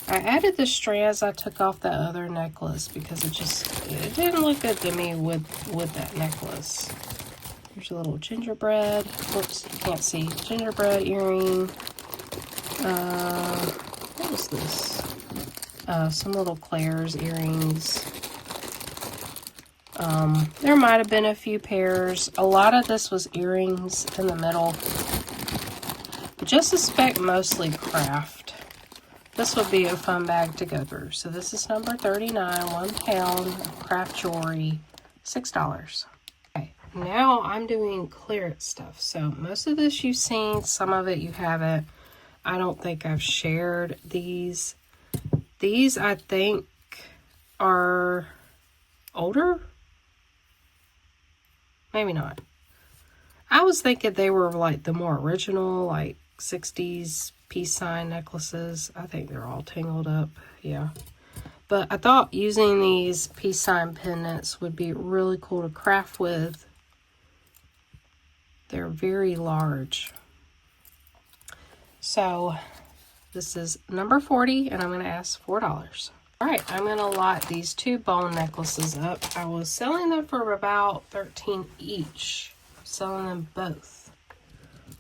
I added the strands I took off that other necklace because it didn't look good to me with that necklace. Here's a little gingerbread. Whoops, you can't see. Gingerbread earring. What was this? Some little Claire's earrings. There might have been a few pairs. A lot of this was earrings in the middle. But just suspect mostly craft. This would be a fun bag to go through. So this is number 39, 1 pound of craft jewelry, $6. Okay, now I'm doing clearance stuff. So most of this you've seen, some of it you haven't. I don't think I've shared these. These, I think, are older. Maybe not. I was thinking they were like the more original, like 60s peace sign necklaces. I think they're all tangled up. Yeah. But I thought using these peace sign pendants would be really cool to craft with. They're very large. So this is number 40, and I'm going to ask $4. All right, I'm going to lot these two bone necklaces up. I was selling them for about $13 each. Selling them both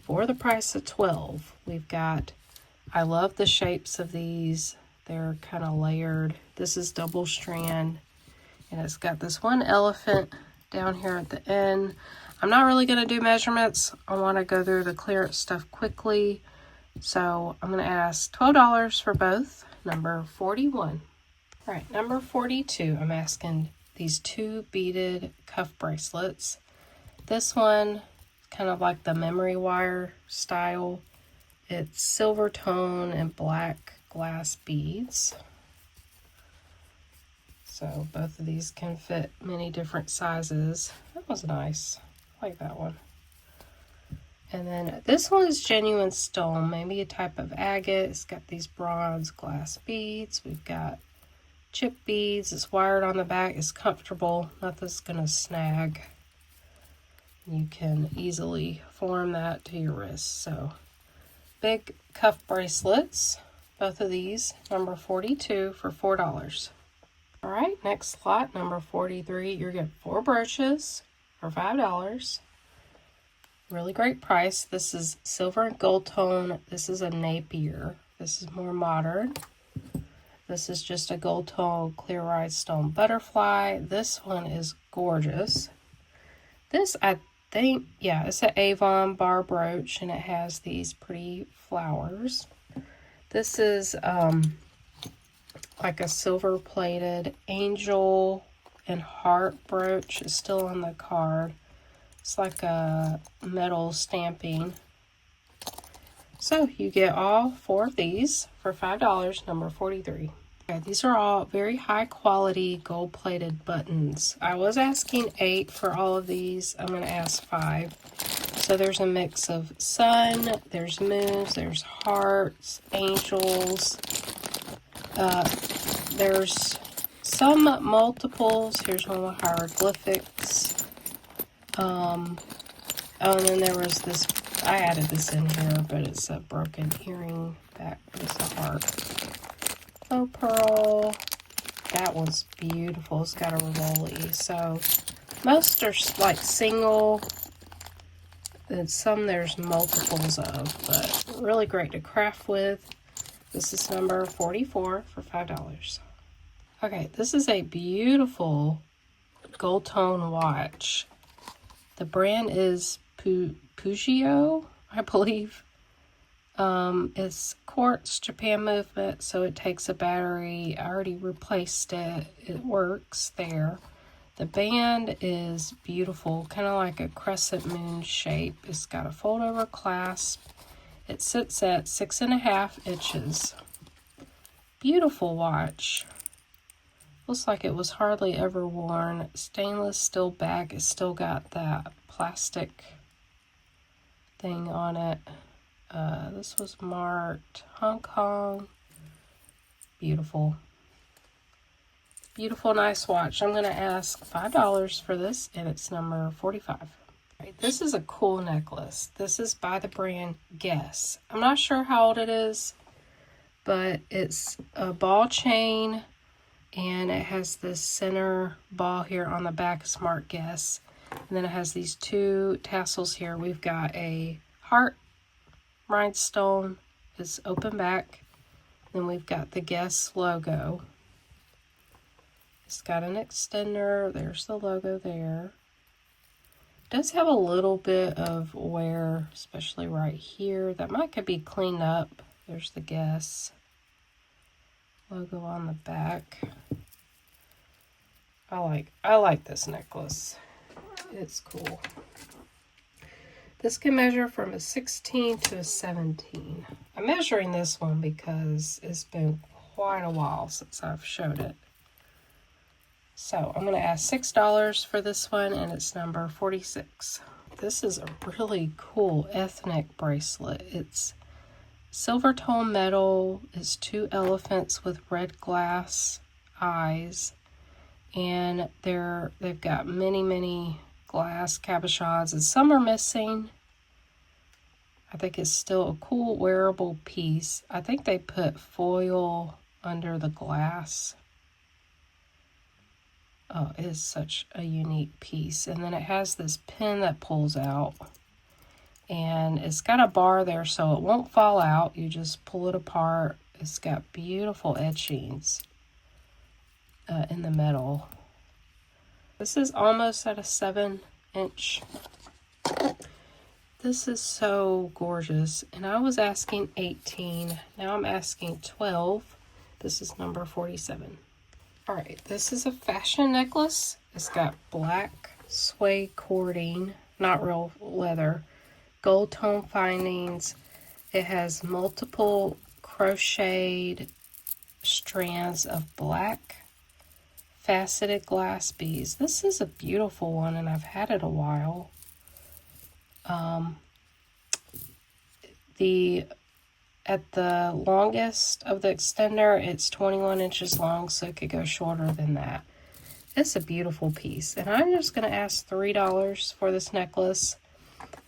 for the price of $12. We've got, I love the shapes of these. They're kind of layered. This is double strand, and it's got this one elephant down here at the end. I'm not really going to do measurements. I want to go through the clearance stuff quickly. So I'm going to ask $12 for both. Number 41. All right, number 42, I'm asking these two beaded cuff bracelets. This one, kind of like the memory wire style. It's silver tone and black glass beads. So both of these can fit many different sizes. That was nice. I like that one. And then this one is genuine stone, maybe a type of agate. It's got these bronze glass beads. We've got chip beads. It's wired on the back. It's comfortable. Nothing's going to snag. You can easily form that to your wrist. So big cuff bracelets. Both of these, number 42 for $4. All right, next lot, number 43. You're getting 4 brooches for $5. Really great price. This is silver and gold tone. This is a Napier. This is more modern. This is just a gold tone clear rhinestone butterfly. This one is gorgeous. This, I think, yeah, it's an Avon bar brooch, and it has these pretty flowers. This is like a silver plated angel and heart brooch. It's still on the card. It's like a metal stamping. So you get all 4 of these for $5, number 43. Okay, these are all very high quality gold plated buttons. I was asking 8 for all of these. I'm going to ask 5. So there's a mix of sun, there's moons, there's hearts, angels. There's some multiples. Here's one with hieroglyphics. And then there was this, I added this in here, but it's a broken earring back. It's a heart. Oh, pearl. That one's beautiful. It's got a Rivoli. So most are like single, and some there's multiples of, but really great to craft with. This is number 44 for $5. Okay, this is a beautiful gold tone watch. The brand is Pugio, I believe. It's quartz Japan movement, so it takes a battery. I already replaced it. It works there. The band is beautiful, kind of like a crescent moon shape. It's got a fold-over clasp. It sits at 6.5 inches. Beautiful watch. Looks like it was hardly ever worn. Stainless steel back. It's still got that plastic thing on it. This was marked Hong Kong. Beautiful. Beautiful, nice watch. I'm going to ask $5 for this, and it's number 45. Right, this is a cool necklace. This is by the brand Guess. I'm not sure how old it is, but it's a ball chain, and it has this center ball here on the back. It's marked Guess. And then it has these 2 tassels here. We've got a heart rhinestone. It's open back. Then we've got the Guess logo. It's got an extender. There's the logo there. It does have a little bit of wear, especially right here. That could be cleaned up. There's the Guess logo on the back. I like this necklace. It's cool. This can measure from a 16 to a 17. I'm measuring this one because it's been quite a while since I've showed it. So I'm going to ask $6 for this one, and it's number 46. This is a really cool ethnic bracelet. It's silver tone metal. It's 2 elephants with red glass eyes, and they've got many glass cabochons, and some are missing. I think it's still a cool wearable piece. I think they put foil under the glass. Oh, it is such a unique piece. And then it has this pin that pulls out. And it's got a bar there so it won't fall out. You just pull it apart. It's got beautiful etchings in the metal. This is almost at a 7-inch. This is so gorgeous. And I was asking 18. Now I'm asking 12. This is number 47. Alright, this is a fashion necklace. It's got black suede cording, not real leather, gold tone findings. It has multiple crocheted strands of black faceted glass beads. This is a beautiful one, and I've had it a while. At the longest of the extender, it's 21 inches long, so it could go shorter than that. It's a beautiful piece, and I'm just going to ask $3 for this necklace,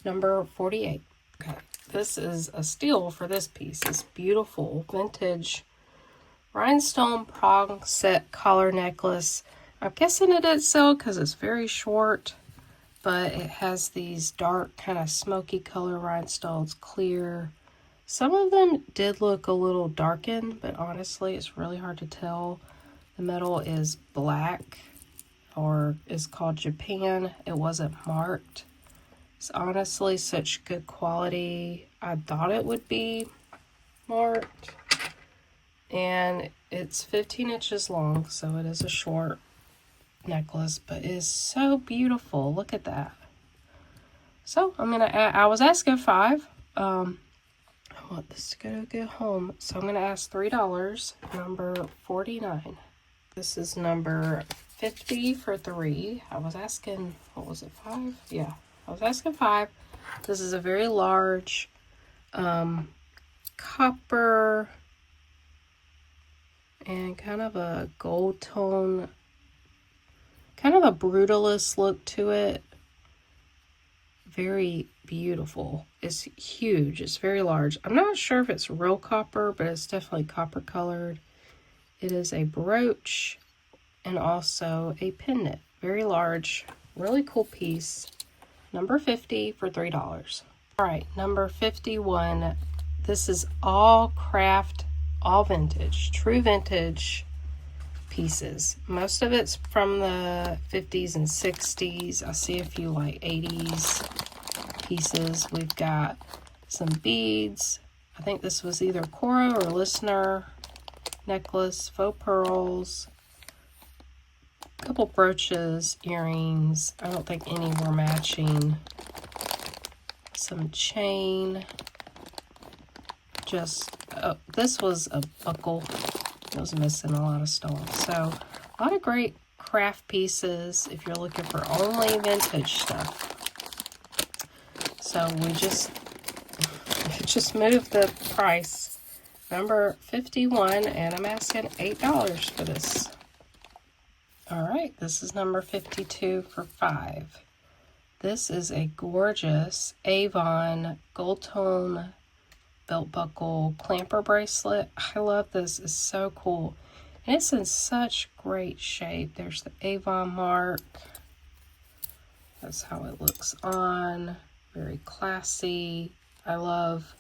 number 48. Okay, this is a steal for this piece. It's beautiful, vintage rhinestone prong set collar necklace. I'm guessing it didn't sell because it's very short, but it has these dark, kind of smoky color rhinestones, clear. Some of them did look a little darkened, but honestly, it's really hard to tell. The metal is black, or is called Japan. It wasn't marked. It's honestly such good quality. I thought it would be marked. And it's 15 inches long, so it is a short necklace, but it is so beautiful. Look at that. So I'm gonna add, I was asking $5. I want this to go home, so I'm gonna ask $3, number 49. This is number 50 for 3. I was asking, what was it, 5? Yeah, I was asking 5. This is a very large copper and kind of a gold tone, kind of a brutalist look to it. Very beautiful. It's huge. It's very large. I'm not sure if it's real copper, but it's definitely copper colored. It is a brooch and also a pendant. Very large, really cool piece. Number 50 for $3. All right, number 51. This is all craft, all vintage, true vintage pieces. Most of it's from the 50s and 60s. I see a few like 80s pieces. We've got some beads. I think this was either Cora or Listener necklace, faux pearls, a couple brooches, earrings. I don't think any were matching. Some chain. Just, this was a buckle. It was missing a lot of stones. So, a lot of great craft pieces if you're looking for only vintage stuff. So, we just moved the price. Number 51, and I'm asking $8 for this. Alright, this is number 52 for $5. This is a gorgeous Avon gold tone belt buckle clamper bracelet. I love this. It's so cool. And it's in such great shape. There's the Avon mark. That's how it looks on. Very classy. I love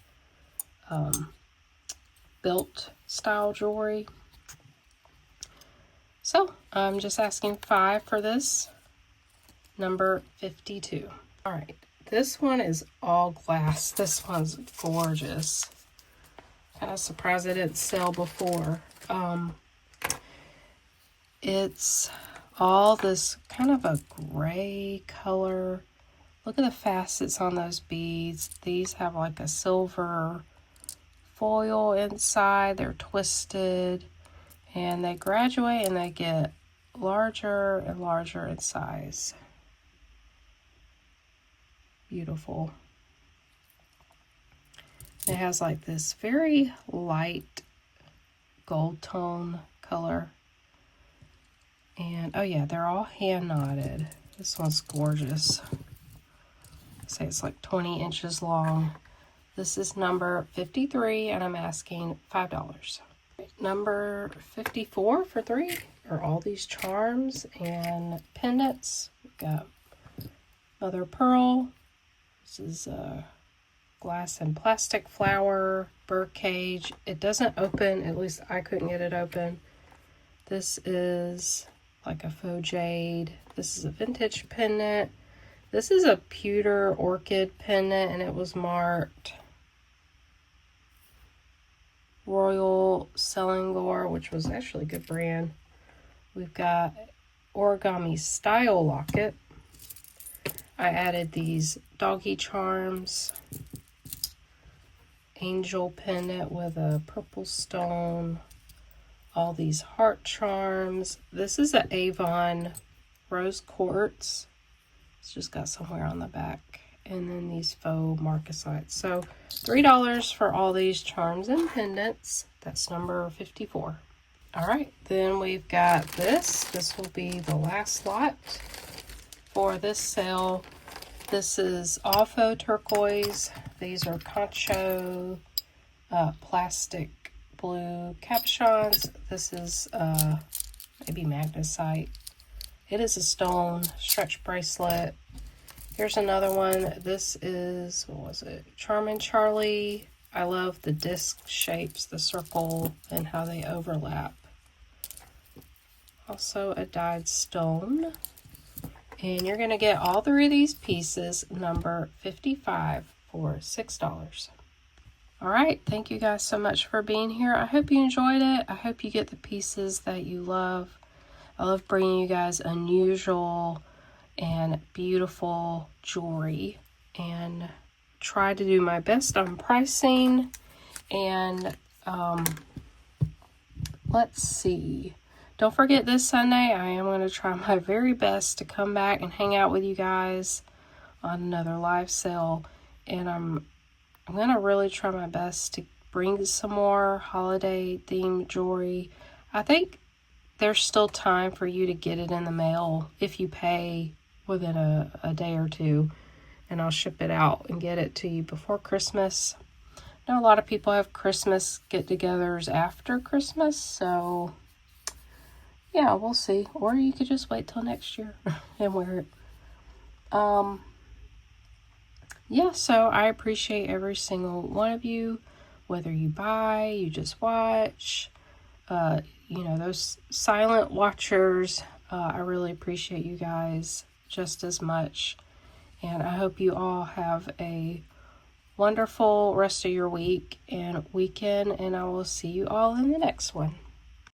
belt style jewelry. So I'm just asking $5 for this. Number 52. All right. This one is all glass. This one's gorgeous. Kind of surprised it didn't sell before. It's all this kind of a gray color. Look at the facets on those beads. These have like a silver foil inside. They're twisted and they graduate and they get larger and larger in size. Beautiful. It has like this very light gold tone color. And oh yeah, they're all hand knotted. This one's gorgeous. Say it's like 20 inches long. This is number 53 and I'm asking $5. Number 54 for 3 are all these charms and pendants. We've got mother of pearl. This is a glass and plastic flower, bird cage. It doesn't open, at least I couldn't get it open. This is like a faux jade. This is a vintage pendant. This is a pewter orchid pendant and it was marked Royal Selangor, which was actually a good brand. We've got origami style locket. I added these doggy charms, angel pendant with a purple stone, all these heart charms. This is an Avon rose quartz. It's just got somewhere on the back. And then these faux marcasites. So $3 for all these charms and pendants. That's number 54. All right, then we've got this. This will be the last lot for this sale. This is all faux turquoise. These are concho plastic blue capuchons. This is maybe magnesite. It is a stone stretch bracelet. Here's another one. This is, what was it? Charmin' Charlie. I love the disc shapes, the circle, and how they overlap. Also a dyed stone. And you're going to get all 3 of these pieces, number 55, for $6. All right, thank you guys so much for being here. I hope you enjoyed it. I hope you get the pieces that you love. I love bringing you guys unusual and beautiful jewelry, and try to do my best on pricing. And let's see, don't forget this Sunday I am going to try my very best to come back and hang out with you guys on another live sale, and I'm going to really try my best to bring some more holiday themed jewelry. I think there's still time for you to get it in the mail if you pay within a day or two, and I'll ship it out and get it to you before Christmas. I know a lot of people have Christmas get-togethers after Christmas, so yeah, we'll see. Or you could just wait till next year and wear it. Yeah, so I appreciate every single one of you, whether you buy, you just watch, you know, those silent watchers. I really appreciate you guys just as much. And I hope you all have a wonderful rest of your week and weekend, and I will see you all in the next one.